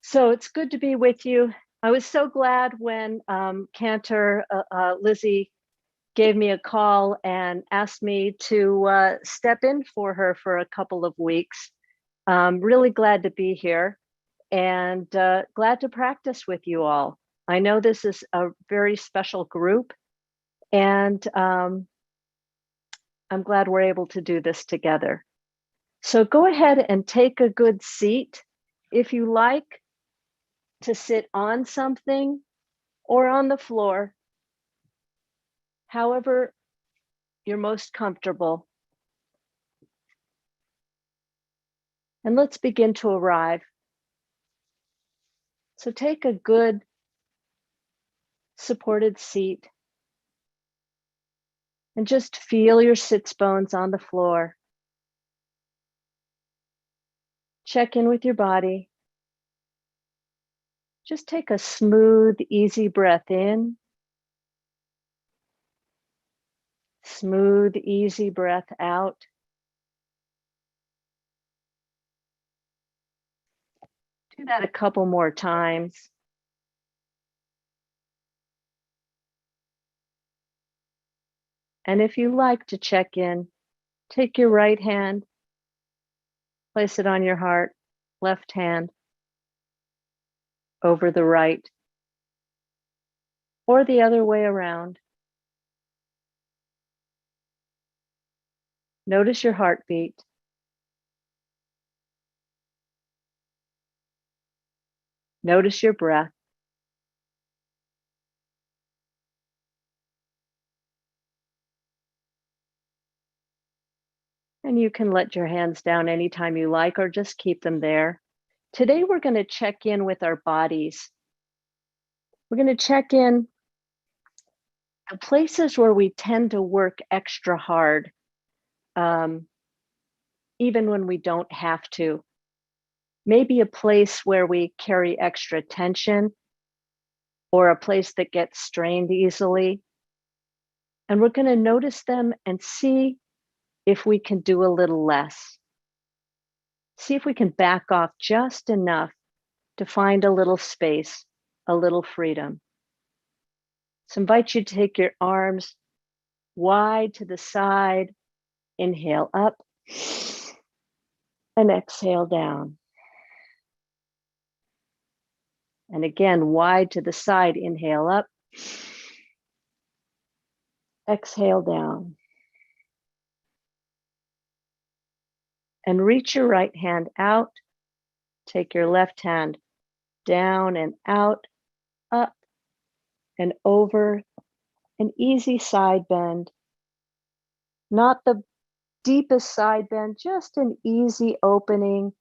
So it's good to be with you. I was so glad when Cantor, Lizzie, gave me a call and asked me to step in for her for a couple of weeks. Really glad to be here and glad to practice with you all. I know this is a very special group, and I'm glad we're able to do this together. So go ahead and take a good seat. If you like to sit on something or on the floor, however you're most comfortable. And let's begin to arrive. So take a good supported seat and just feel your sits bones on the floor. Check in with your body. Just take a smooth, easy breath in. Smooth, easy breath out. Do that a couple more times. And if you like to check in, take your right hand, place it on your heart, left hand over the right, or the other way around. Notice your heartbeat. Notice your breath. And you can let your hands down anytime you like, or just keep them there. Today, we're going to check in with our bodies. We're going to check in the places where we tend to work extra hard, even when we don't have to. Maybe a place where we carry extra tension, or a place that gets strained easily. And we're going to notice them and see if we can do a little less. See if we can back off just enough to find a little space, a little freedom. So invite you to take your arms wide to the side. Inhale up and exhale down. And again, wide to the side. Inhale up. Exhale down. And reach your right hand out. Take your left hand down and out, up and over. An easy side bend. Not the deepest side bend, just an easy opening,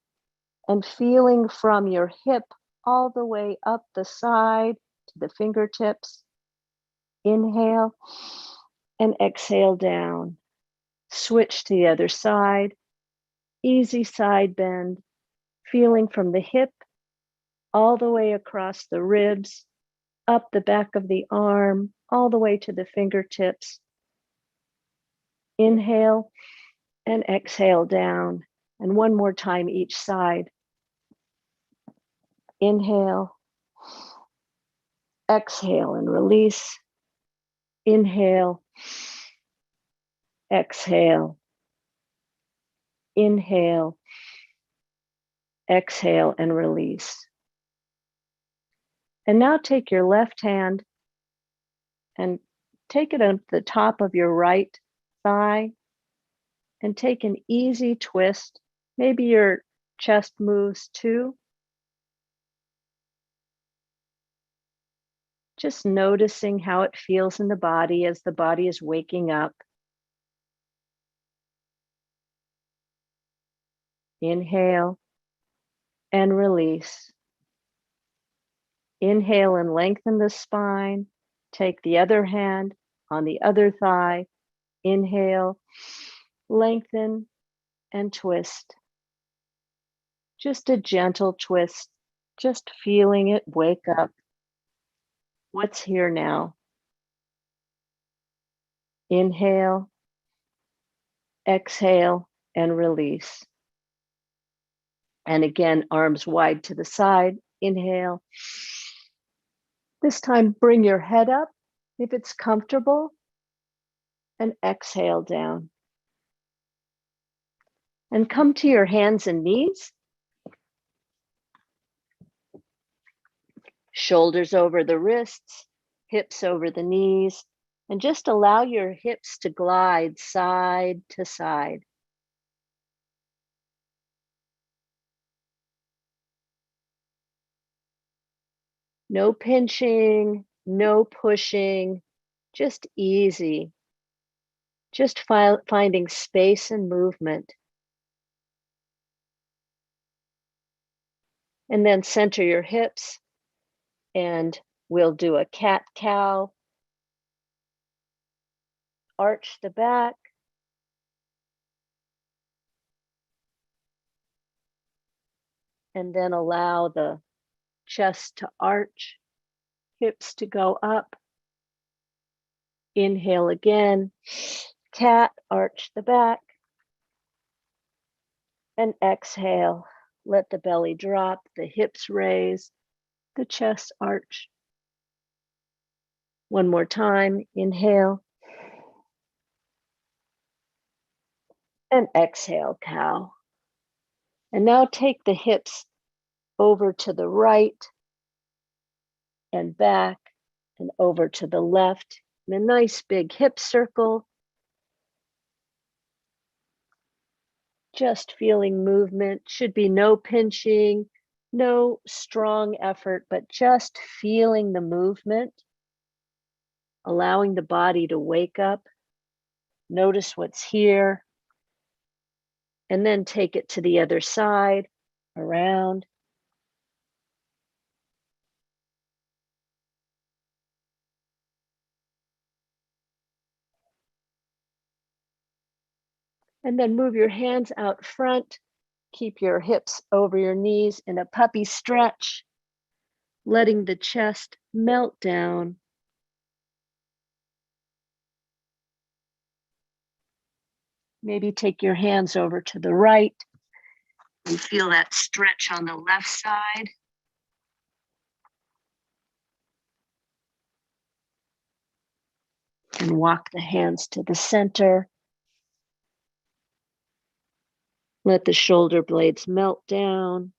and feeling from your hip all the way up the side to the fingertips. Inhale and exhale down. Switch to the other side. Easy side bend, feeling from the hip all the way across the ribs, up the back of the arm, all the way to the fingertips. Inhale and exhale down. And one more time each side. Inhale, exhale and release. Inhale, exhale. Inhale, exhale and release. And now take your left hand and take it at the top of your right thigh and take an easy twist. Maybe your chest moves too. Just noticing how it feels in the body as the body is waking up. Inhale and release. Inhale and lengthen the spine. Take the other hand on the other thigh. Inhale, lengthen and twist. Just a gentle twist, just feeling it wake up. What's here now? Inhale, exhale, and release. And again, arms wide to the side. Inhale. This time, bring your head up if it's comfortable, and exhale down. And come to your hands and knees. Shoulders over the wrists, hips over the knees, and just allow your hips to glide side to side. No pinching, no pushing, just easy. Just finding space and movement. And then center your hips, and we'll do a cat-cow. Arch the back. And then allow the chest to arch, hips to go up. Inhale again, cat, arch the back. And exhale, let the belly drop, the hips raise, the chest arch. One more time, inhale. And exhale, cow. And now take the hips over to the right and back and over to the left in a nice big hip circle. Just feeling movement. Should be no pinching, no strong effort, but just feeling the movement, allowing the body to wake up. Notice what's here. And then take it to the other side, around. And then move your hands out front. Keep your hips over your knees in a puppy stretch, letting the chest melt down. Maybe take your hands over to the right and feel that stretch on the left side. And walk the hands to the center. Let the shoulder blades melt down.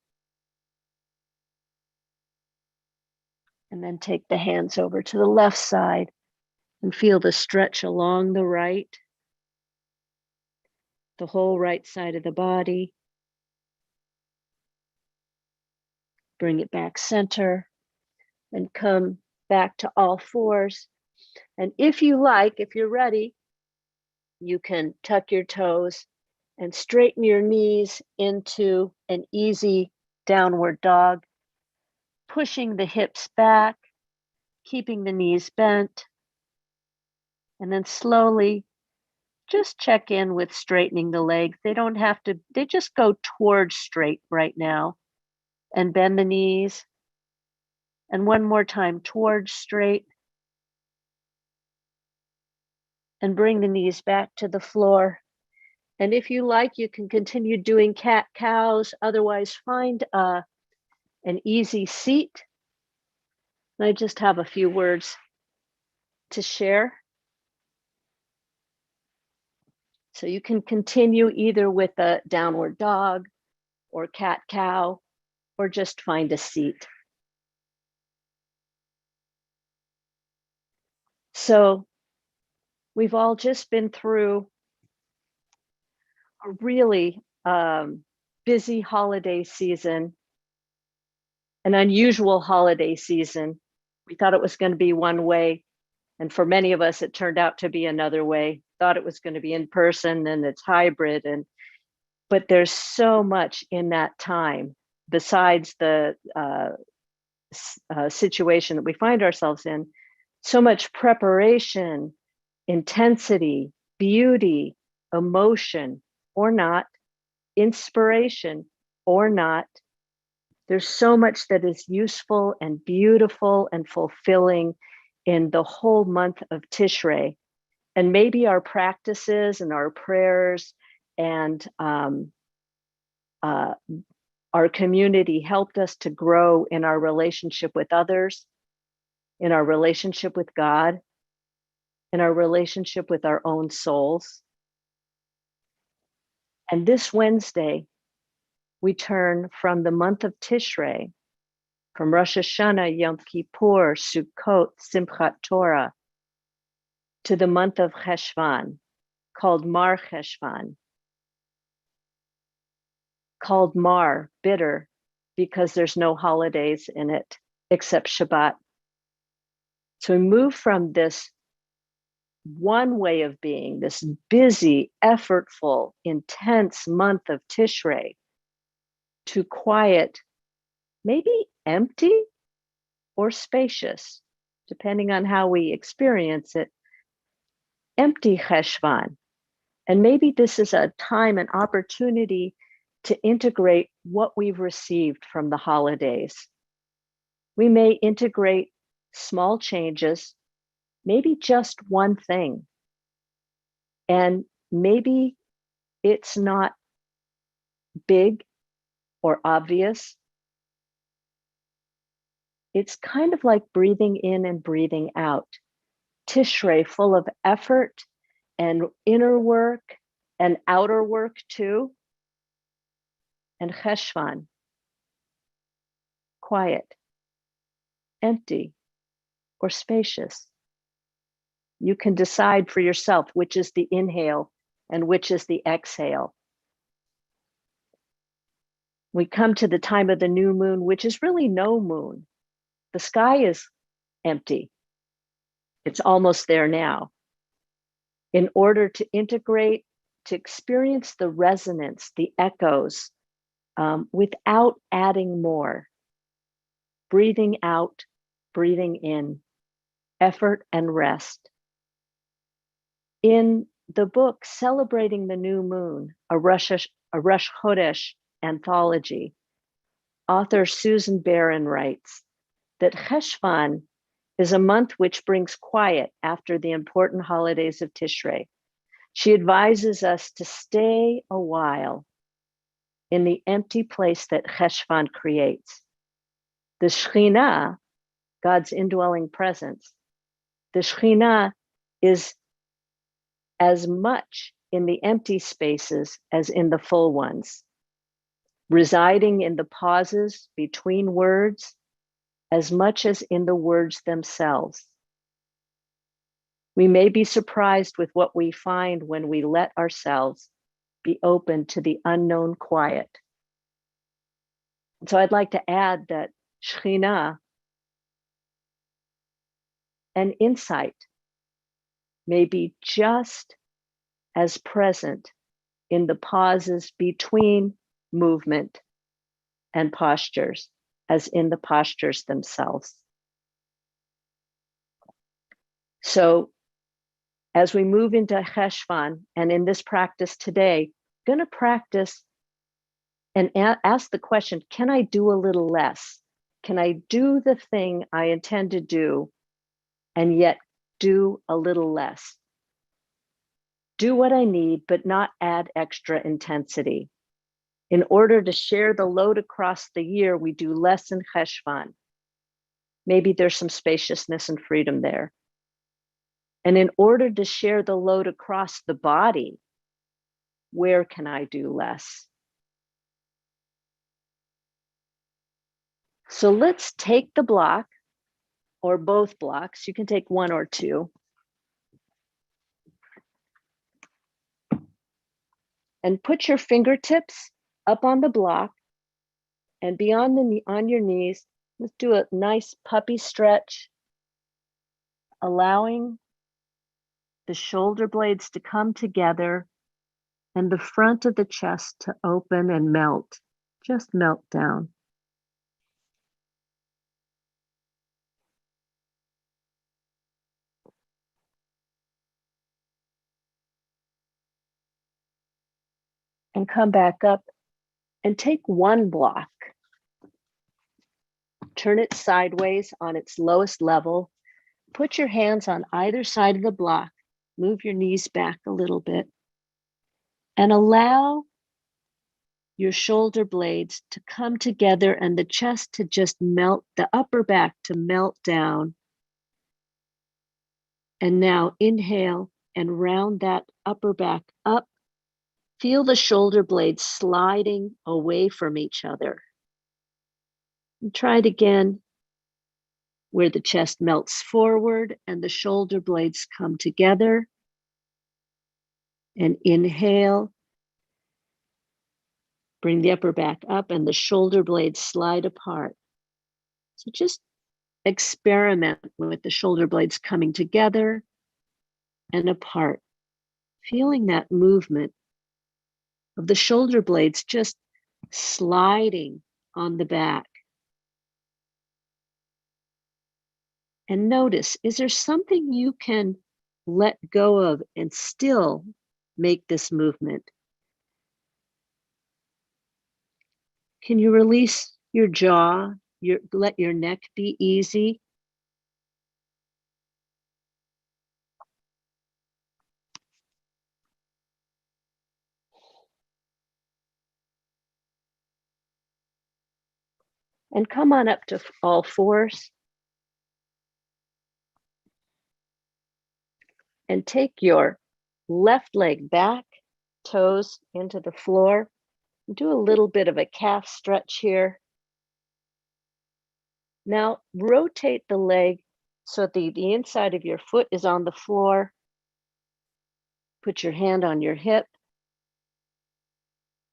And then take the hands over to the left side and feel the stretch along the right, the whole right side of the body. Bring it back center and come back to all fours. And if you like, if you're ready, you can tuck your toes and straighten your knees into an easy downward dog, pushing the hips back, keeping the knees bent, and then slowly just check in with straightening the legs. They don't have to, they just go towards straight right now, and bend the knees. And one more time, towards straight. And bring the knees back to the floor. And if you like, you can continue doing cat-cows. Otherwise, find an easy seat. And I just have a few words to share. So you can continue either with a downward dog or cat-cow, or just find a seat. So we've all just been through a really busy holiday season, an unusual holiday season. We thought it was going to be one way, and for many of us, it turned out to be another way. Thought it was going to be in person, and it's hybrid. But there's so much in that time, besides the situation that we find ourselves in, so much preparation, intensity, beauty, emotion, or not, inspiration, or not. There's so much that is useful and beautiful and fulfilling in the whole month of Tishrei. And maybe our practices and our prayers and Our community helped us to grow in our relationship with others, in our relationship with God, in our relationship with our own souls. And this Wednesday, we turn from the month of Tishrei, from Rosh Hashanah, Yom Kippur, Sukkot, Simchat Torah, to the month of Cheshvan, called Mar Cheshvan, called Mar, bitter, because there's no holidays in it except Shabbat. So we move from this one way of being, this busy, effortful, intense month of Tishrei, to quiet, maybe empty or spacious, depending on how we experience it, empty Cheshvan. And maybe this is a time and opportunity to integrate what we've received from the holidays. We may integrate small changes, maybe just one thing. And maybe it's not big or obvious. It's kind of like breathing in and breathing out. Tishrei, full of effort and inner work and outer work too. And Cheshvan, quiet, empty, or spacious. You can decide for yourself which is the inhale and which is the exhale. We come to the time of the new moon, which is really no moon. The sky is empty. It's almost there now. In order to integrate, to experience the resonance, the echoes, without adding more. Breathing out, breathing in, effort and rest. In the book Celebrating the New Moon, a Rosh Chodesh anthology, author Susan Barron writes that Cheshvan is a month which brings quiet after the important holidays of Tishrei. She advises us to stay a while in the empty place that Cheshvan creates. The Shekhinah, God's indwelling presence, the Shekhinah is as much in the empty spaces as in the full ones, residing in the pauses between words as much as in the words themselves. We may be surprised with what we find when we let ourselves be open to the unknown quiet. So I'd like to add that Shekhinah and insight may be just as present in the pauses between movement and postures as in the postures themselves. So as we move into Cheshvan, and in this practice today, I'm going to practice and ask the question, can I do a little less? Can I do the thing I intend to do and yet do a little less? Do what I need, but not add extra intensity. In order to share the load across the year, we do less in Cheshvan. Maybe there's some spaciousness and freedom there. And in order to share the load across the body, where can I do less? So let's take the block, or both blocks. You can take one or two. And put your fingertips up on the block and be on your knees. Let's do a nice puppy stretch, allowing the shoulder blades to come together and the front of the chest to open and melt, just melt down. And come back up and take one block. Turn it sideways on its lowest level. Put your hands on either side of the block. Move your knees back a little bit. And allow your shoulder blades to come together and the chest to just melt, the upper back to melt down. And now inhale and round that upper back up. Feel the shoulder blades sliding away from each other. And try it again, where the chest melts forward and the shoulder blades come together. And inhale. Bring the upper back up and the shoulder blades slide apart. So just experiment with the shoulder blades coming together and apart, feeling that movement of the shoulder blades just sliding on the back. And notice, is there something you can let go of and still make this movement? Can you release your jaw, let your neck be easy? And come on up to all fours. And take your left leg back, toes into the floor. Do a little bit of a calf stretch here. Now rotate the leg so the inside of your foot is on the floor. Put your hand on your hip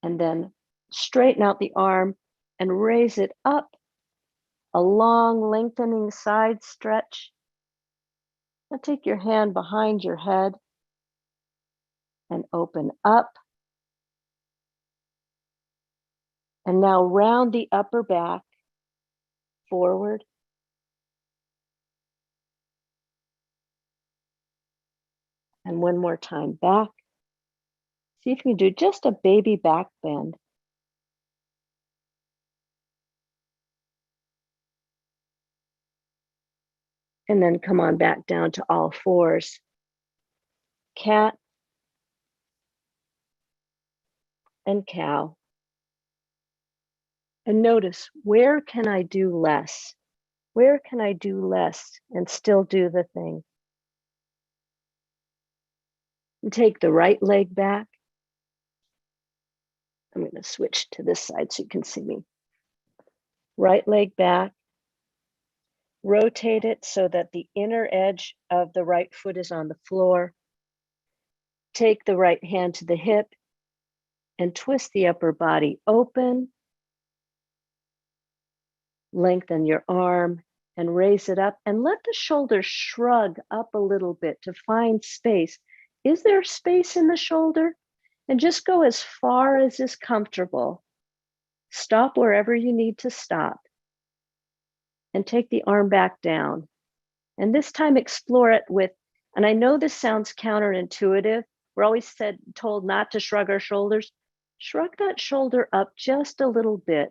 and then straighten out the arm and raise it up. A long lengthening side stretch. Now take your hand behind your head and open up. And now round the upper back forward. And one more time back. See if you can do just a baby back bend. And then come on back down to all fours. Cat and cow. And notice, where can I do less? Where can I do less and still do the thing? And take the right leg back. I'm going to switch to this side so you can see me. Right leg back. Rotate it so that the inner edge of the right foot is on the floor. Take the right hand to the hip and twist the upper body open. Lengthen your arm and raise it up and let the shoulders shrug up a little bit to find space. Is there space in the shoulder? And just go as far as is comfortable. Stop wherever you need to stop. And take the arm back down. And this time explore it with, and I know this sounds counterintuitive. We're always told not to shrug our shoulders. Shrug that shoulder up just a little bit,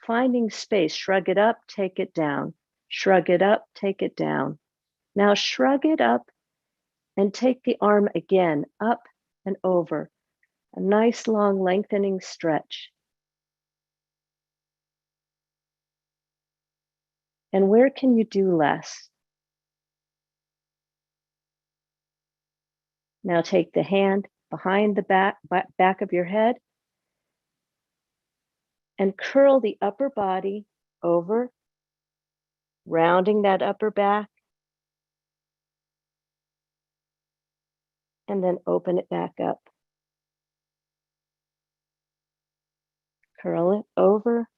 finding space. Shrug it up, take it down. Shrug it up, take it down. Now shrug it up and take the arm again, up and over. A nice long lengthening stretch. And where can you do less? Now take the hand behind the back of your head and curl the upper body over, rounding that upper back, and then open it back up. Curl it over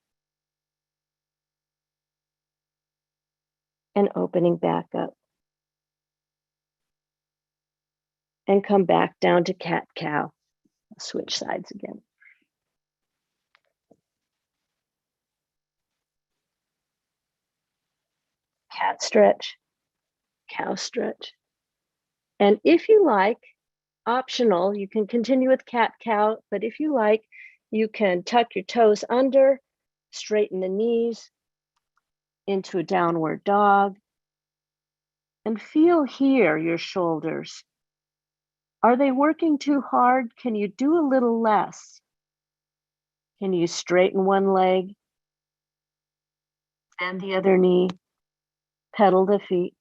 and opening back up. And come back down to cat-cow. Switch sides again. Cat stretch, cow stretch. And if you like, optional, you can continue with cat-cow, but if you like, you can tuck your toes under, straighten the knees into a downward dog, and feel here your shoulders. Are they working too hard? Can you do a little less? Can you straighten one leg, bend the other knee, pedal the feet?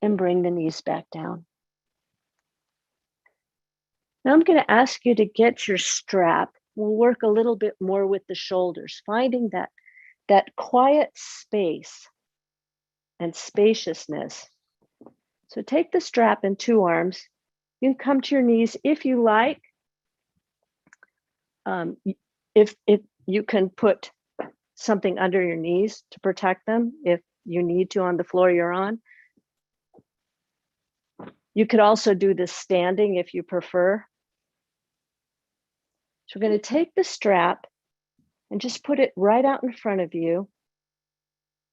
And bring the knees back down. Now I'm going to ask you to get your strap. We'll work a little bit more with the shoulders, finding that quiet space and spaciousness. So take the strap in two arms. You can come to your knees if you like. If you can put something under your knees to protect them if you need to on the floor you're on. You could also do this standing if you prefer. So we're going to take the strap and just put it right out in front of you.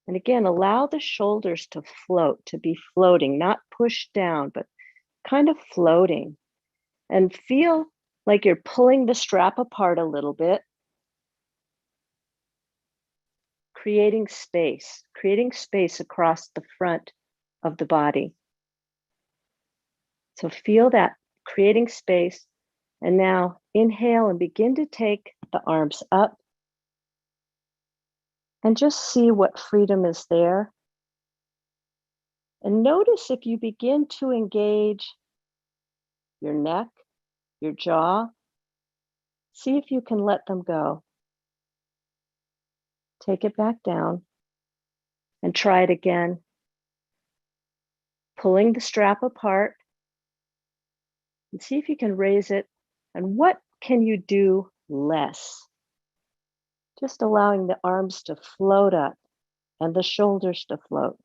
And again, allow the shoulders to float, to be floating, not pushed down, but kind of floating. And feel like you're pulling the strap apart a little bit, creating space across the front of the body. So feel that, creating space. And now inhale and begin to take the arms up and just see what freedom is there. And notice if you begin to engage your neck, your jaw, see if you can let them go. Take it back down and try it again. Pulling the strap apart and see if you can raise it. And what can you do less? Just allowing the arms to float up and the shoulders to float.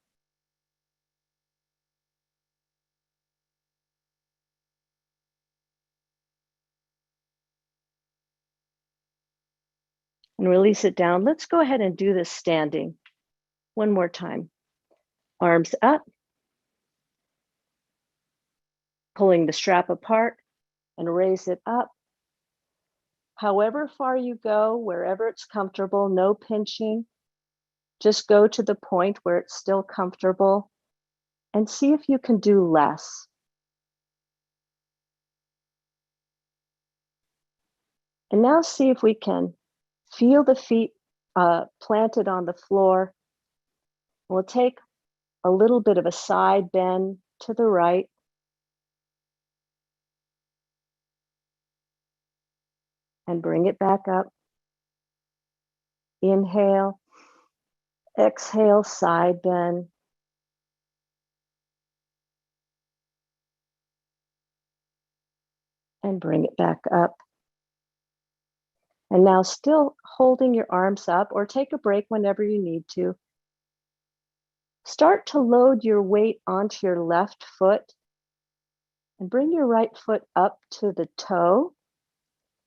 And release it down. Let's go ahead and do this standing one more time. Arms up, pulling the strap apart and raise it up. However far you go, wherever it's comfortable, no pinching. Just go to the point where it's still comfortable and see if you can do less. And now see if we can feel the feet planted on the floor. We'll take a little bit of a side bend to the right. And bring it back up. Inhale, exhale, side bend. And bring it back up. And now still holding your arms up, or take a break whenever you need to. Start to load your weight onto your left foot and bring your right foot up to the toe,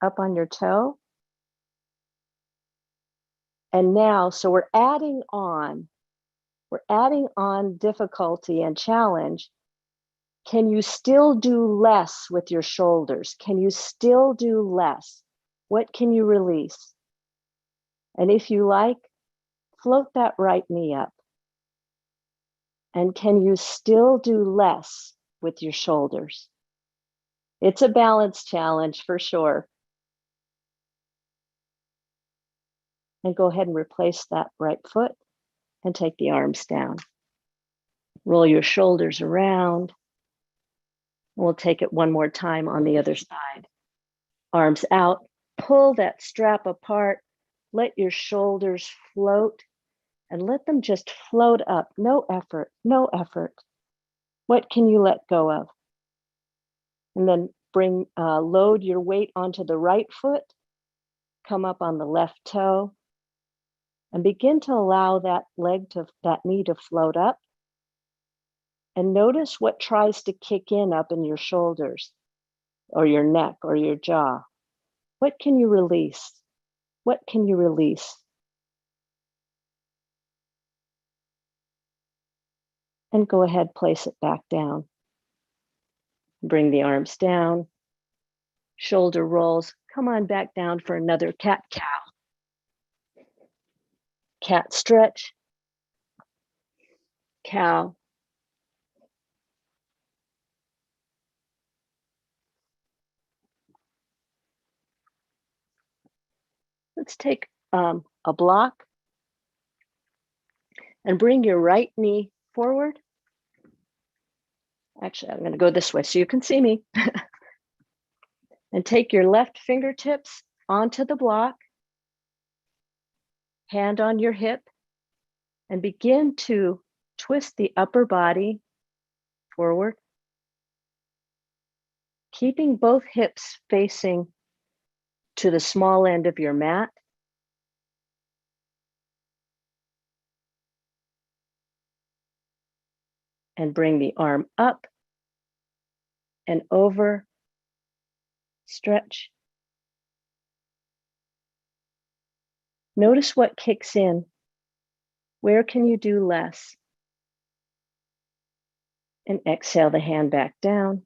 up on your toe. And now, so we're adding on difficulty and challenge. Can you still do less with your shoulders? Can you still do less? What can you release? And if you like, float that right knee up. And can you still do less with your shoulders? It's a balance challenge for sure. And go ahead and replace that right foot and take the arms down. Roll your shoulders around. We'll take it one more time on the other side. Arms out, pull that strap apart, let your shoulders float and let them just float up. No effort, no effort. What can you let go of? And then load your weight onto the right foot, come up on the left toe, and begin to allow that knee to float up. And notice what tries to kick in up in your shoulders or your neck or your jaw. What can you release? What can you release? And go ahead, place it back down. Bring the arms down, shoulder rolls. Come on back down for another cat-cow. Cat stretch, cow. Let's take a block and bring your right knee forward. Actually, I'm going to go this way so you can see me. And take your left fingertips onto the block, hand on your hip, and begin to twist the upper body forward, keeping both hips facing to the small end of your mat. And bring the arm up and over, stretch. Notice what kicks in. Where can you do less? And exhale the hand back down.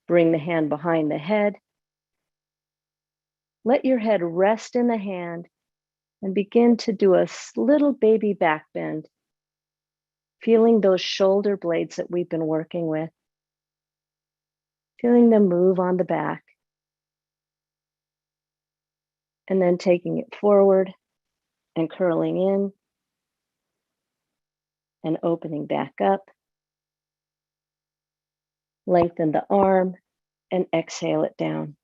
Bring the hand behind the head. Let your head rest in the hand and begin to do a little baby back bend, feeling those shoulder blades that we've been working with, feeling them move on the back, and then taking it forward and curling in and opening back up. Lengthen the arm and exhale it down.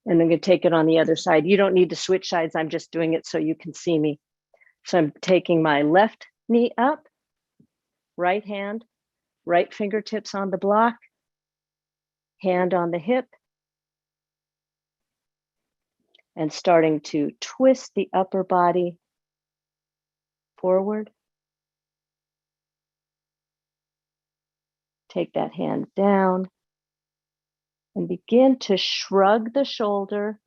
And I'm going to take it on the other side. You don't need to switch sides. I'm just doing it so you can see me. So I'm taking my left knee up, right hand, right fingertips on the block, hand on the hip, and starting to twist the upper body forward. Take that hand down and begin to shrug the shoulder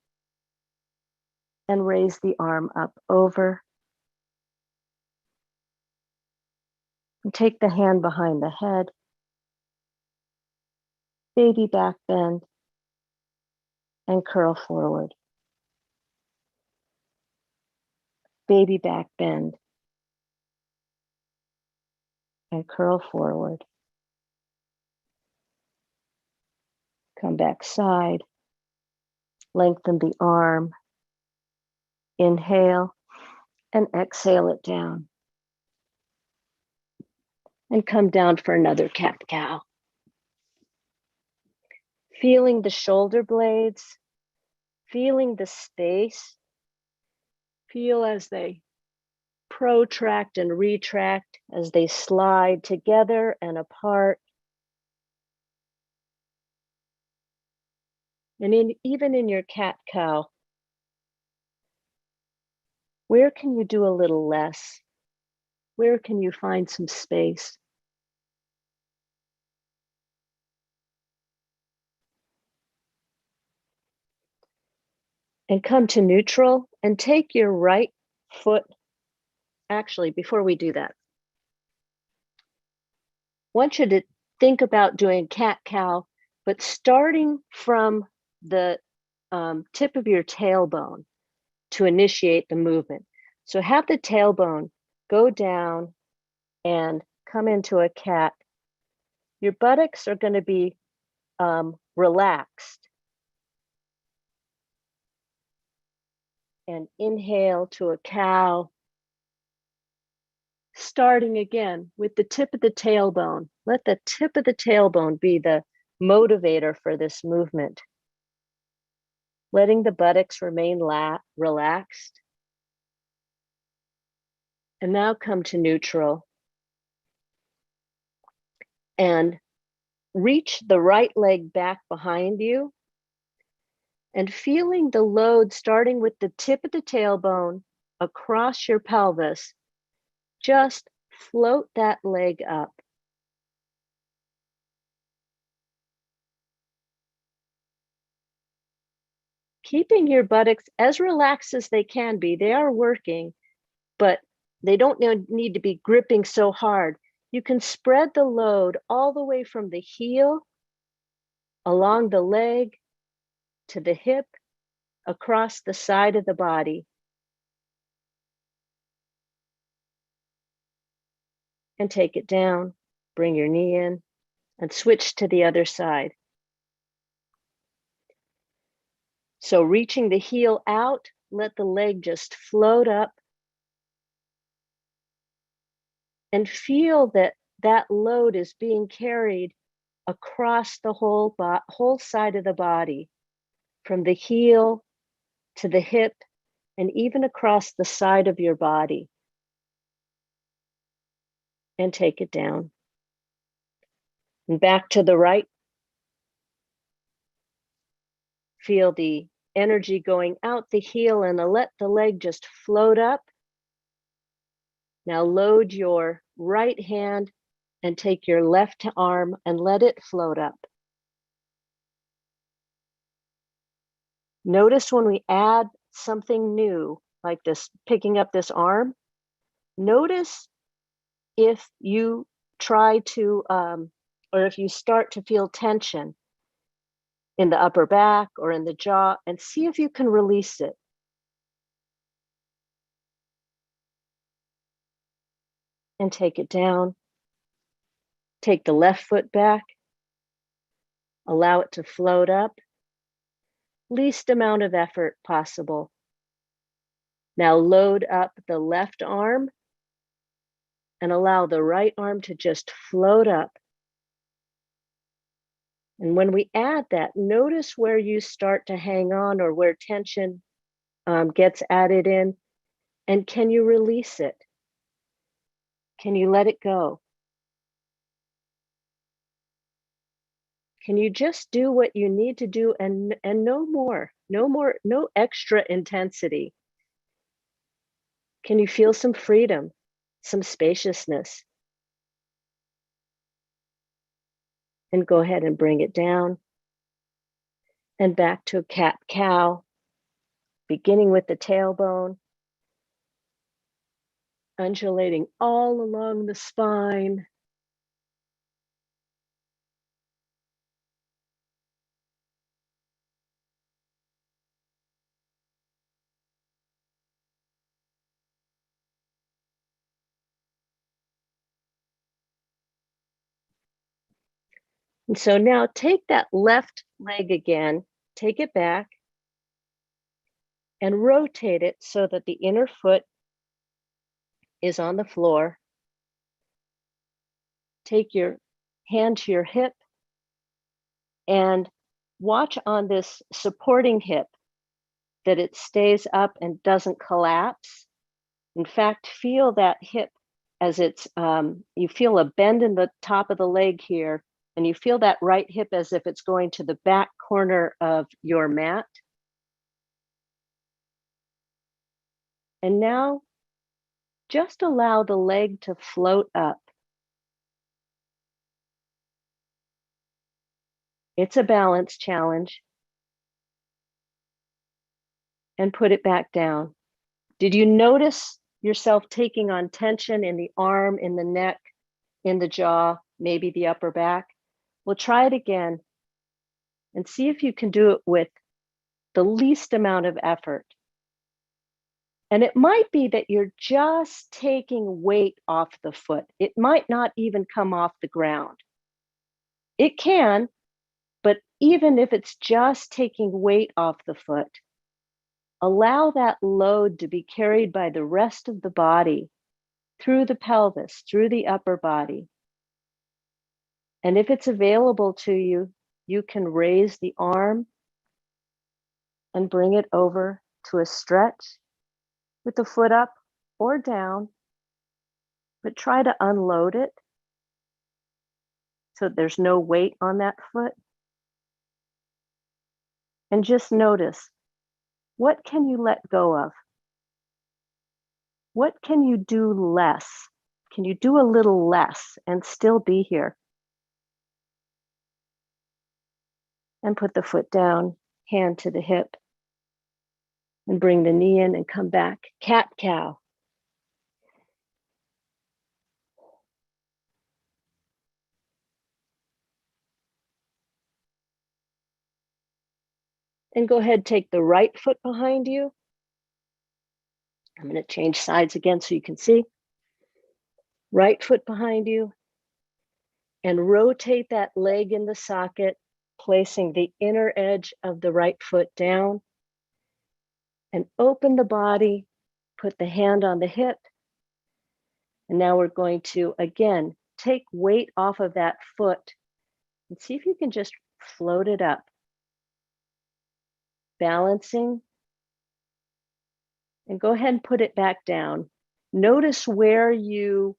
and raise the arm up over. And take the hand behind the head, baby back bend, and curl forward. Baby back bend and curl forward. Come back side, lengthen the arm, inhale and exhale it down. And come down for another cat-cow. Feeling the shoulder blades, feeling the space. Feel as they protract and retract, as they slide together and apart. And even in your cat-cow, where can you do a little less? Where can you find some space? And come to neutral and take your right foot. Actually, before we do that, I want you to think about doing cat-cow, but starting from the tip of your tailbone to initiate the movement. So have the tailbone go down and come into a cat. Your buttocks are going to be relaxed. And inhale to a cow. Starting again with the tip of the tailbone. Let the tip of the tailbone be the motivator for this movement. Letting the buttocks remain relaxed. And now come to neutral. And reach the right leg back behind you. And feeling the load starting with the tip of the tailbone across your pelvis, just float that leg up. Keeping your buttocks as relaxed as they can be. They are working, but they don't need to be gripping so hard. You can spread the load all the way from the heel, along the leg, to the hip, across the side of the body. And take it down, bring your knee in, and switch to the other side. So reaching the heel out, let the leg just float up and feel that that load is being carried across the whole side of the body, from the heel to the hip and even across the side of your body. And take it down. And back to the right. Feel the energy going out the heel and let the leg just float up. Now load your right hand and take your left arm and let it float up. Notice when we add something new, like this, picking up this arm, notice if you try to, or if you start to feel tension in the upper back or in the jaw, and see if you can release it. And take it down. Take the left foot back. Allow it to float up. Least amount of effort possible. Now load up the left arm and allow the right arm to just float up. And when we add that, notice where you start to hang on or where tension gets added in. And can you release it? Can you let it go? Can you just do what you need to do and no more, no extra intensity? Can you feel some freedom, some spaciousness? And go ahead and bring it down and back to a cat-cow, beginning with the tailbone, undulating all along the spine. And so now take that left leg again, take it back and rotate it so that the inner foot is on the floor. Take your hand to your hip and watch on this supporting hip that it stays up and doesn't collapse. In fact, feel that hip as it's, you feel a bend in the top of the leg here, and you feel that right hip as if it's going to the back corner of your mat. And now just allow the leg to float up. It's a balance challenge. And put it back down. Did you notice yourself taking on tension in the arm, in the neck, in the jaw, maybe the upper back? Well, try it again and see if you can do it with the least amount of effort. And it might be that you're just taking weight off the foot. It might not even come off the ground. It can, but even if it's just taking weight off the foot, allow that load to be carried by the rest of the body through the pelvis, through the upper body. And if it's available to you, you can raise the arm and bring it over to a stretch with the foot up or down, but try to unload it so there's no weight on that foot. And just notice, what can you let go of? What can you do less? Can you do a little less and still be here? And put the foot down, hand to the hip, and bring the knee in and come back. Cat-cow. And go ahead, take the right foot behind you. I'm going to change sides again so you can see. Right foot behind you. And rotate that leg in the socket, placing the inner edge of the right foot down. and open the body. Put the hand on the hip. And now we're going to, again, take weight off of that foot and see if you can just float it up. Balancing. And go ahead and put it back down. Notice where your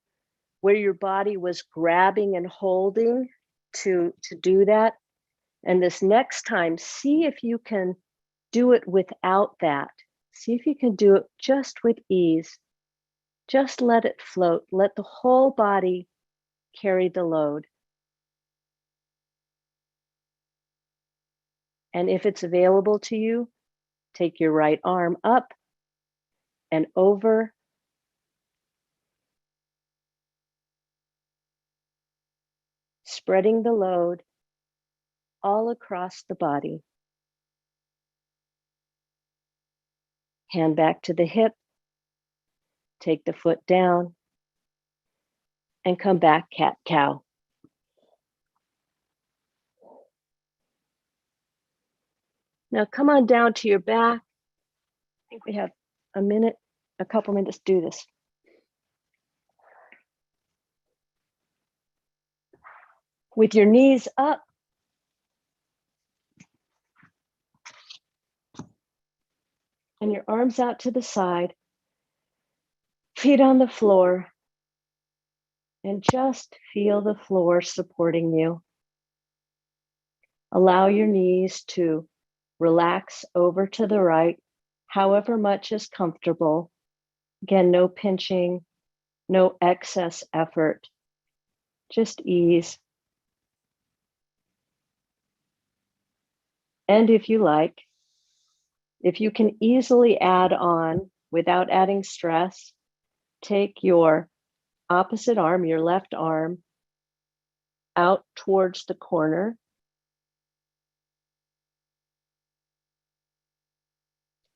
body was grabbing and holding to do that. And this next time, see if you can do it without that. See if you can do it just with ease. Just let it float. Let the whole body carry the load. And if it's available to you, take your right arm up and over. Spreading the load all across the body. Hand back to the hip. Take the foot down and come back cat-cow. Now come on down to your back. I think we have a couple minutes to do this. With your knees up, and your arms out to the side, feet on the floor, and just feel the floor supporting you. Allow your knees to relax over to the right, however much is comfortable. Again, no pinching, no excess effort, just ease. And if you like, if you can easily add on without adding stress, take your opposite arm, your left arm, out towards the corner.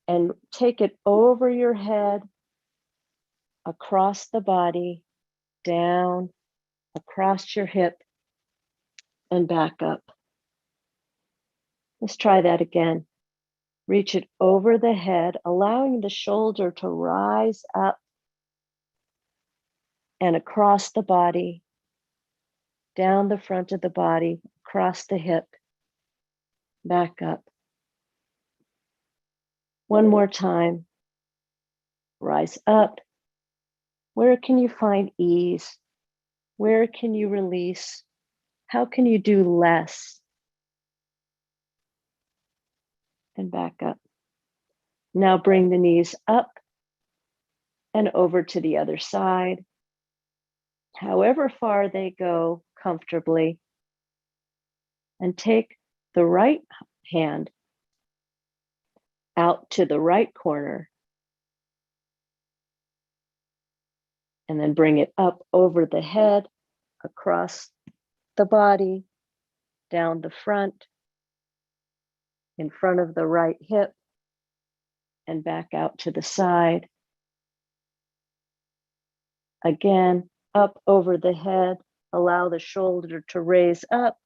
And take it over your head, across the body, down, across your hip, and back up. Let's try that again. Reach it over the head, allowing the shoulder to rise up and across the body, down the front of the body, across the hip, back up. One more time. Rise up. Where can you find ease? Where can you release? How can you do less? And back up. Now bring the knees up and over to the other side. However far they go comfortably. And take the right hand out to the right corner. And then bring it up over the head, across the body, down the front, in front of the right hip, and back out to the side. Again, up over the head, allow the shoulder to raise up,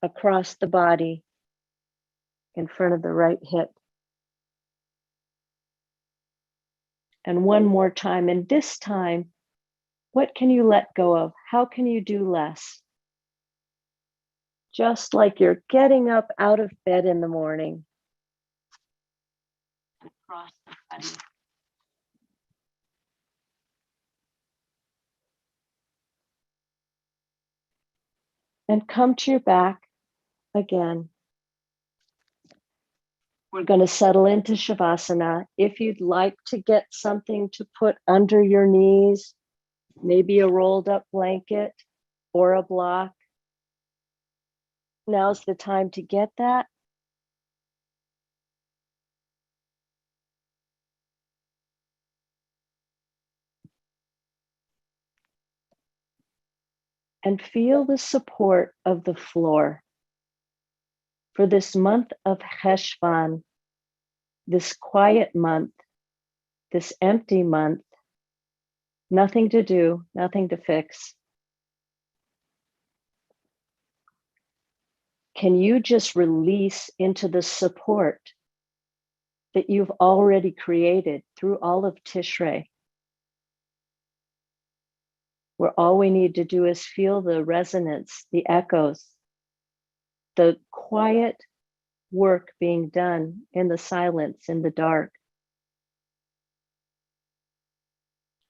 across the body, in front of the right hip. And one more time, and this time, what can you let go of? How can you do less? Just like you're getting up out of bed in the morning. Across the body. And come to your back again. We're going to settle into Shavasana. If you'd like to get something to put under your knees, maybe a rolled up blanket or a block, now's the time to get that. And feel the support of the floor. For this month of Cheshvan, this quiet month, this empty month, nothing to do, nothing to fix. Can you just release into the support that you've already created through all of Tishrei, where all we need to do is feel the resonance, the echoes, the quiet work being done in the silence, in the dark,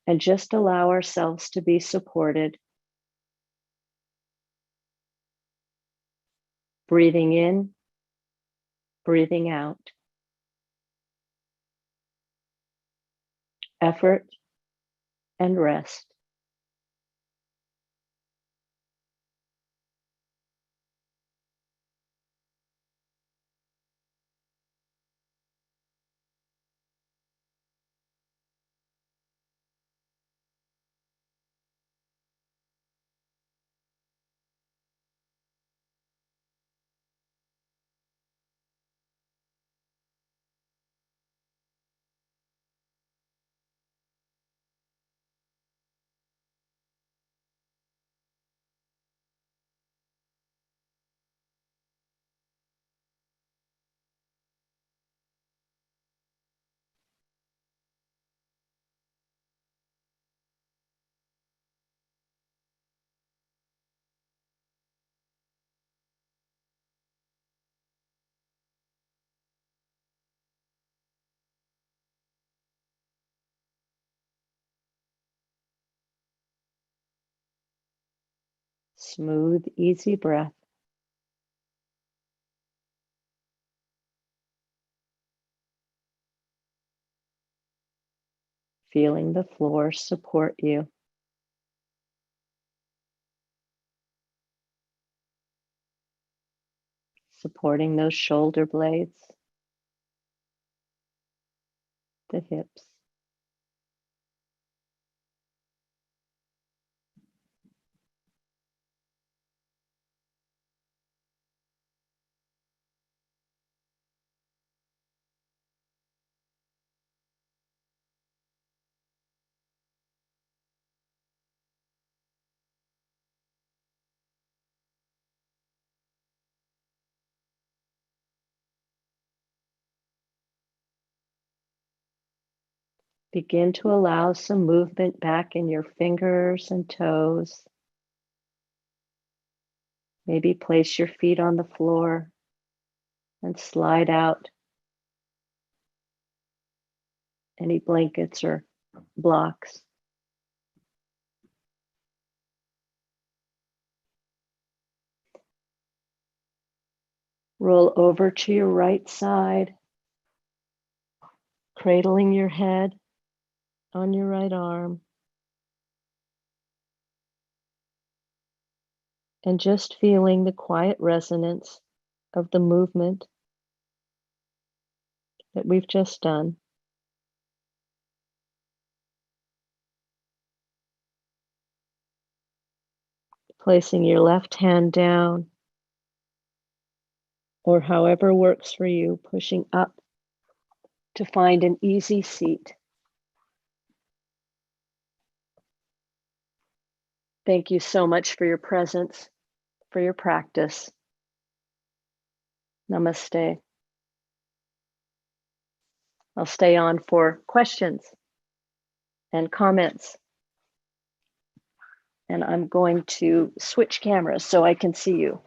and just allow ourselves to be supported, breathing in, breathing out. Effort and rest. Smooth, easy breath. Feeling the floor support you. Supporting those shoulder blades, the hips. Begin to allow some movement back in your fingers and toes. Maybe place your feet on the floor and slide out any blankets or blocks. Roll over to your right side, cradling your head on your right arm. And just feeling the quiet resonance of the movement that we've just done. Placing your left hand down, or however works for you, pushing up to find an easy seat. Thank you so much for your presence, for your practice. Namaste. I'll stay on for questions and comments. And I'm going to switch cameras so I can see you.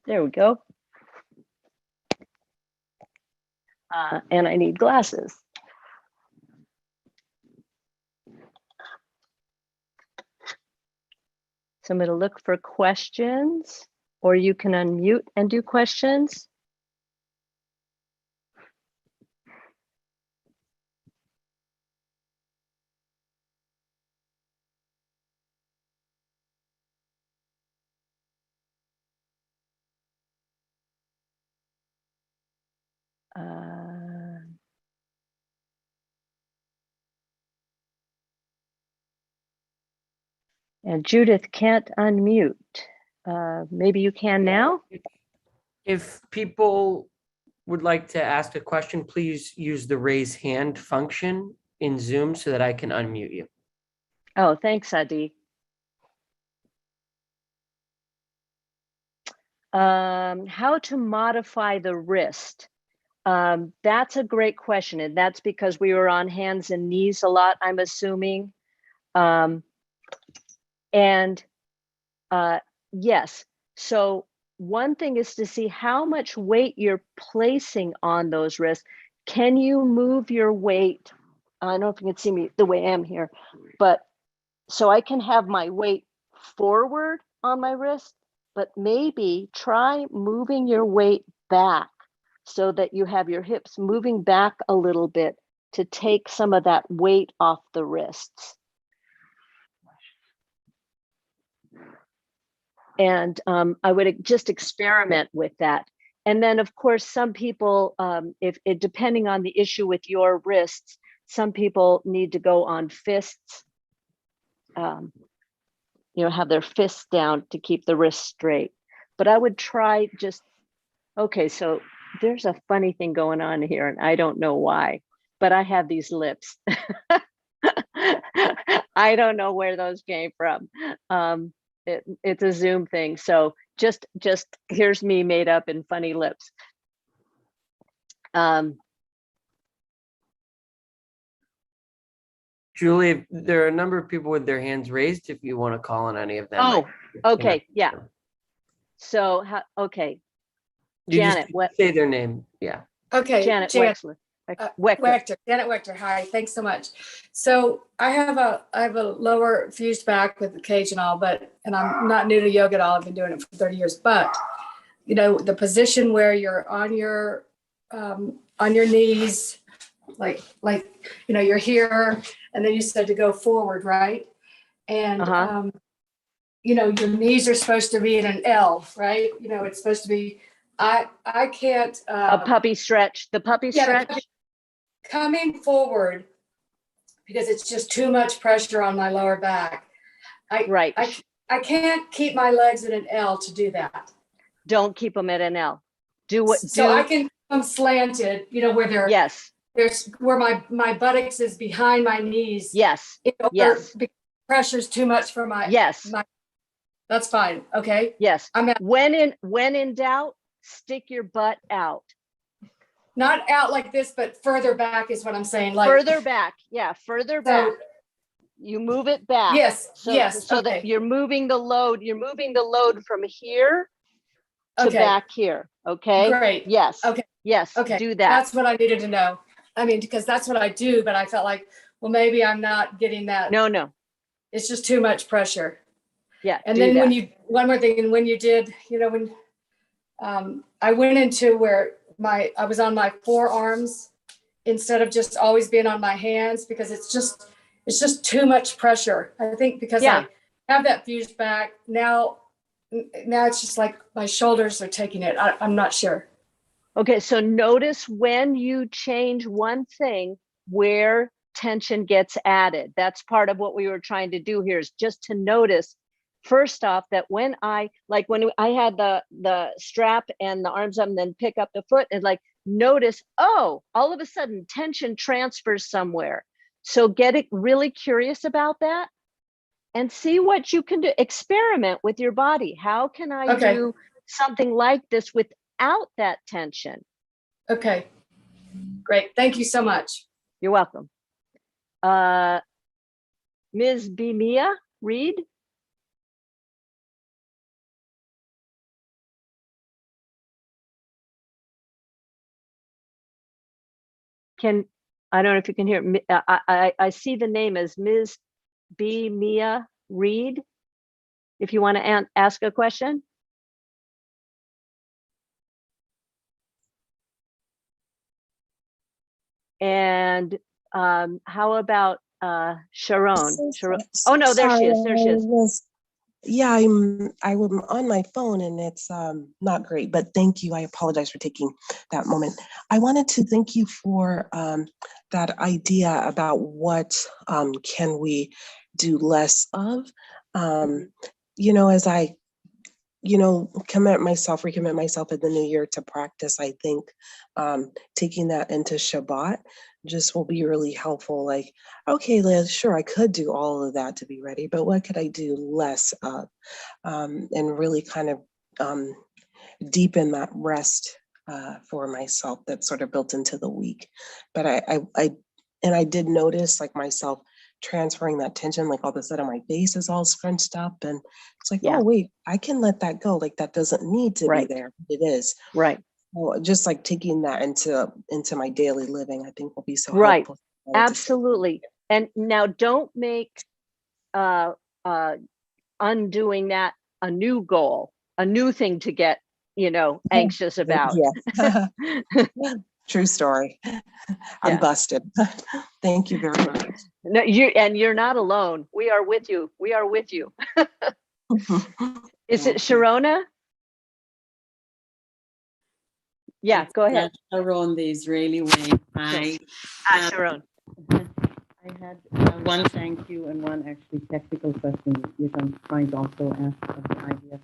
There we go. And I need glasses. So I'm going to look for questions, or you can unmute and do questions. And Judith can't unmute. Maybe you can now? If people would like to ask a question, please use the raise hand function in Zoom so that I can unmute you. Oh, thanks, Adi. How to modify the wrist? That's a great question. And that's because we were on hands and knees a lot, I'm assuming. Yes. So one thing is to see how much weight you're placing on those wrists. Can you move your weight? I don't know if you can see me the way I am here, but so I can have my weight forward on my wrist, but maybe try moving your weight back so that you have your hips moving back a little bit to take some of that weight off the wrists. And I would just experiment with that. And then, of course, some people, depending on the issue with your wrists, some people need to go on fists, have their fists down to keep the wrist straight. But I would try okay, so there's a funny thing going on here, and I don't know why, but I have these lips. I don't know where those came from. It's a Zoom thing. So just here's me made up in funny lips. Julie, there are a number of people with their hands raised if you want to call on any of them. Oh, okay. Yeah. So, okay. You Janet, just what? say their name. Yeah. Okay. Janet Wechter. Wechter. Janet Wechter. Hi. Thanks so much. So I have a lower fused back with the cage and all, and I'm not new to yoga at all. I've been doing it for 30 years, but the position where you're on your knees, like you're here, and then you said to go forward, right? And your knees are supposed to be in an L, right? It's supposed to be. I can't. A puppy stretch. The puppy stretch. Coming forward because it's just too much pressure on my lower back. I can't keep my legs in an L to do that. Don't keep them at an L. I can come slanted, where they're. Yes. There's where my buttocks is behind my knees. Yes. Yes. Pressure's too much for my. Yes. That's fine. Okay. Yes. When in doubt, stick your butt out. Not out like this, but further back is what I'm saying. Like further back. Yeah. Further back. You move it back. Yes. So that you're moving the load. You're moving the load from here to back here. Okay. Great. Yes. Okay. Yes. Okay. Do that. That's what I needed to know. Because that's what I do, but I felt like, well, maybe I'm not getting that. No. It's just too much pressure. Yeah. And then one more thing, and when you did, when I went into where I was on my forearms instead of just always being on my hands, because it's just too much pressure. I think because I have that fused back now it's just like my shoulders are taking it. I'm not sure. Okay. So notice when you change one thing where tension gets added. That's part of what we were trying to do here, is just to notice first off that when I had the strap and the arms up and then pick up the foot and notice, all of a sudden tension transfers somewhere. So get really curious about that and see what you can do. Experiment with your body. How can I do something like this without that tension? Okay, great. Thank you so much. You're welcome. Ms. Bimia Reed. I don't know if you can hear me. I see the name as Ms. B. Mia Reed. If you want to ask a question. And how about Sharon? Oh no, there she is. There she is. Yeah, I'm on my phone and it's not great, but thank you. I apologize for taking that moment. I wanted to thank you for that idea about what can we do less of. As I recommit myself in the new year to practice. I think taking that into Shabbat just will be really helpful. Like, okay, Liz, sure, I could do all of that to be ready, but what could I do less of? And really kind of deepen that rest for myself that's sort of built into the week. But I did notice like myself transferring that tension, like all of a sudden my face is all scrunched up and it's like, Yeah. oh wait, I can let that go. Like that doesn't need to Right. be there. It is. Right. Well, just like taking that into my daily living, I think will be so Right. helpful. Absolutely. And now don't make uh undoing that a new goal, a new thing to get, anxious about. Yeah. True story. I'm Yeah. busted. Thank you very much. No, you're not alone. We are with you. We are with you. Is it Thank you. Sharona? Yeah, It's go ahead. Sharon, the Israeli way. Hi. Sharon. I had one thank you and one actually technical question, which I'm trying to also ask of the idea.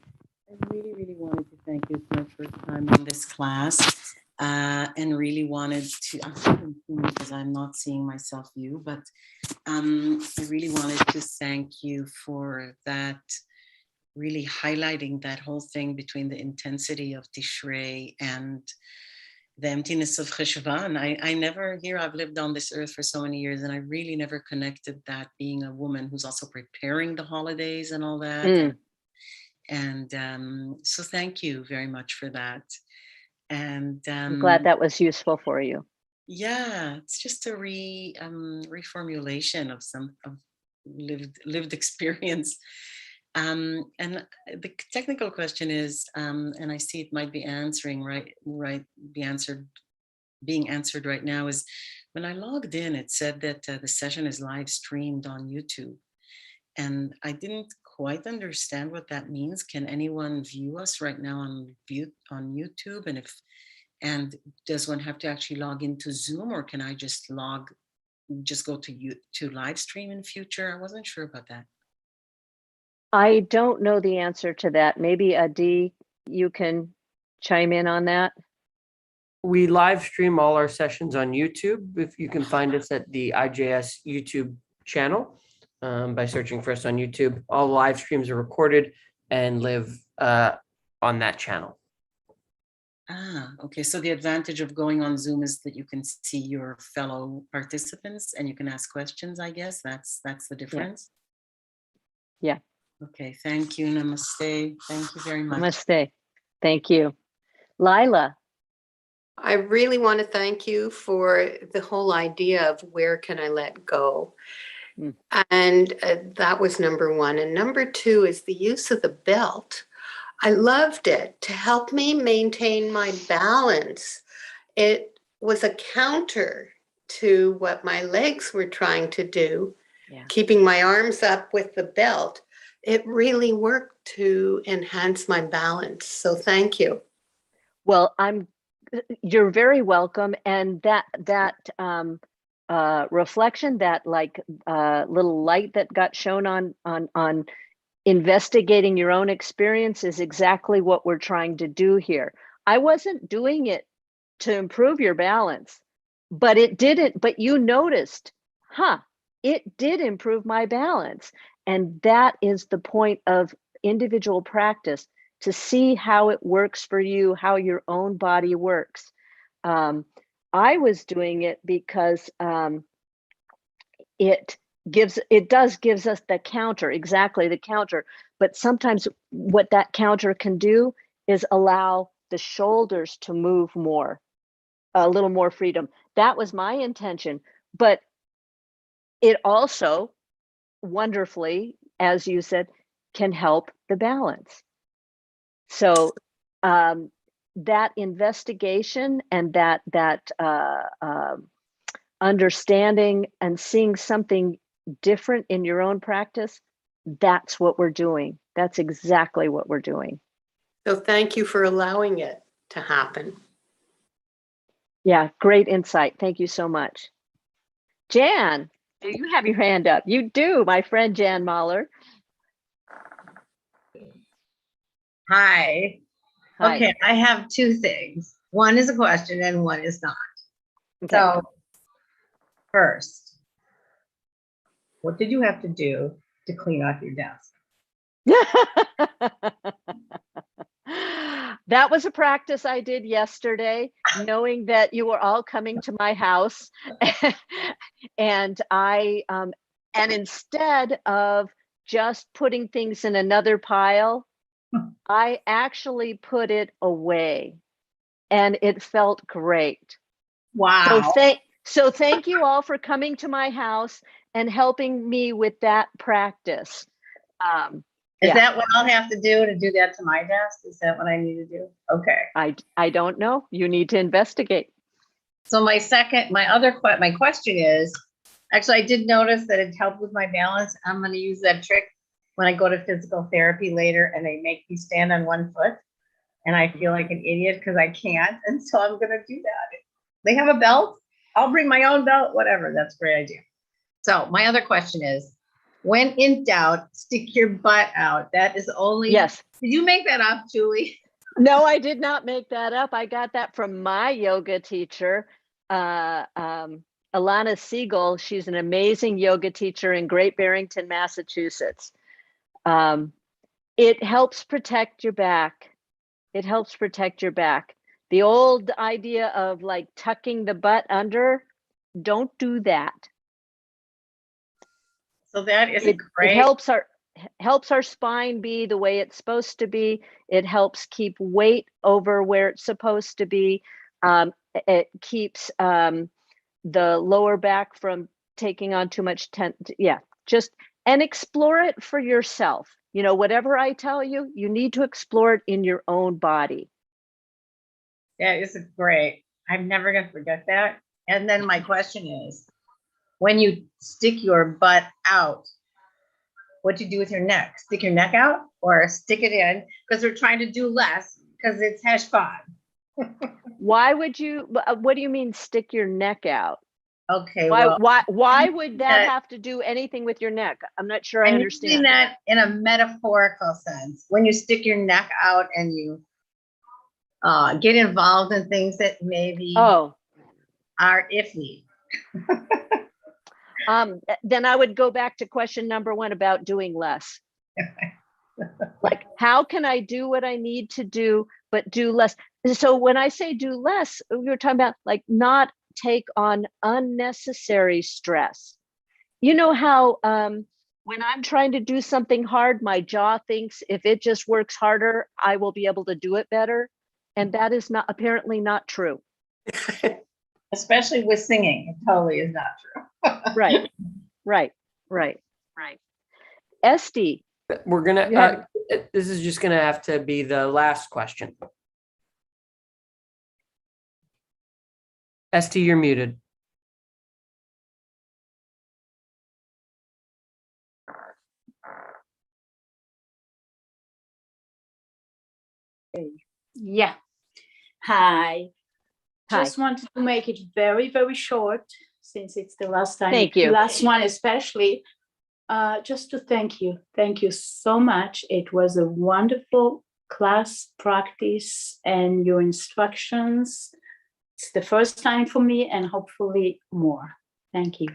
I really, really wanted to thank you. It's my first time in this class, and really wanted to. I'm thinking because I'm not seeing myself you, but I really wanted to thank you for that. Really highlighting that whole thing between the intensity of Tishrei and the emptiness of Cheshvan. I never here, I've lived on this earth for so many years, and I really never connected that being a woman who's also preparing the holidays and all that. So thank you very much for that. And I'm glad that was useful for you. yeah, it's just a reformulation of some of lived experience. And the technical question is, and I see it might be being answered right now, is when I logged in, it said that the session is live streamed on YouTube. And I didn't quite understand what that means. Can anyone view us right now on YouTube? And does one have to actually log into Zoom, or can I just go to live stream in future? I wasn't sure about that. I don't know the answer to that. Maybe Adi, you can chime in on that. We live stream all our sessions on YouTube. If you can find us at the IJS YouTube channel by searching for us on YouTube. All live streams are recorded and live on that channel. Okay. So the advantage of going on Zoom is that you can see your fellow participants and you can ask questions, I guess. That's the difference. Yeah. Okay. Thank you. Namaste. Thank you very much. Namaste. Thank you. Lila. I really want to thank you for the whole idea of where can I let go? And that was number one. And number two is the use of the belt. I loved it to help me maintain my balance. It was a counter to what my legs were trying to do, keeping my arms up with the belt. It really worked to enhance my balance. So thank you. Well, you're very welcome. And that reflection, that little light that got shown on investigating your own experience is exactly what we're trying to do here. I wasn't doing it to improve your balance, but it didn't, but you noticed, it did improve my balance. And that is the point of individual practice, to see how it works for you, how your own body works. I was doing it because it gives us the counter, exactly the counter. But sometimes what that counter can do is allow the shoulders to move more, a little more freedom. That was my intention. But it also wonderfully, as you said, can help the balance. So that investigation and that understanding and seeing something different in your own practice, that's what we're doing. That's exactly what we're doing. So thank you for allowing it to happen. Yeah, great insight. Thank you so much. Jan, do you have your hand up? You do, my friend Jan Mahler. Hi. Hi. Okay, I have two things. One is a question and one is not. Okay. So, first, what did you have to do to clean off your desk? That was a practice I did yesterday, knowing that you were all coming to my house. And and instead of just putting things in another pile, I actually put it away, and it felt great. Wow. So thank you all for coming to my house and helping me with that practice. Is yeah. that what I'll have to do that to my desk? Is that what I need to do? Okay. I don't know. You need to investigate. So my question is, actually, I did notice that it helped with my balance. I'm going to use that trick when I go to physical therapy later and they make me stand on one foot and I feel like an idiot because I can't. And so I'm going to do that. They have a belt. I'll bring my own belt, whatever. That's a great idea. So my other question is, when in doubt, stick your butt out. That is only. Yes. Did you make that up, Julie? No, I did not make that up. I got that from my yoga teacher, Alana Siegel. She's an amazing yoga teacher in Great Barrington, Massachusetts. It helps protect your back. It helps protect your back. The old idea of like tucking the butt under, don't do that. So that is great. It helps our spine be the way it's supposed to be. It helps keep weight over where it's supposed to be. It keeps the lower back from taking on too much and explore it for yourself. You know, whatever I tell you, you need to explore it in your own body. That is great. I'm never going to forget that. And then my question is, when you stick your butt out, what do you do with your neck? Stick your neck out or stick it in? Because we're trying to do less because it's hashbon. What do you mean stick your neck out? Okay. Why would that have to do anything with your neck? I'm not sure I understand. I'm using that in a metaphorical sense. When you stick your neck out and you get involved in things that maybe are iffy. Then I would go back to question number 1 about doing less. Like, how can I do what I need to do, but do less? So when I say do less, we're talking about like not take on unnecessary stress. You know how when I'm trying to do something hard, my jaw thinks if it just works harder, I will be able to do it better. And that is apparently not true. Especially with singing, it totally is not true. Right. Esty. We're gonna. This is just gonna have to be the last question. Esty, you're muted. Yeah. Hi. Just wanted to make it very, very short since it's the last time. Thank you. The last one especially. Just to thank you. Thank you so much. It was a wonderful class practice and your instructions. It's the first time for me and hopefully more. Thank you.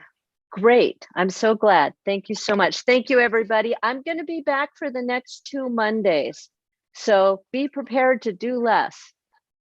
Great. I'm so glad. Thank you so much. Thank you, everybody. I'm going to be back for the next 2 Mondays. So be prepared to do less.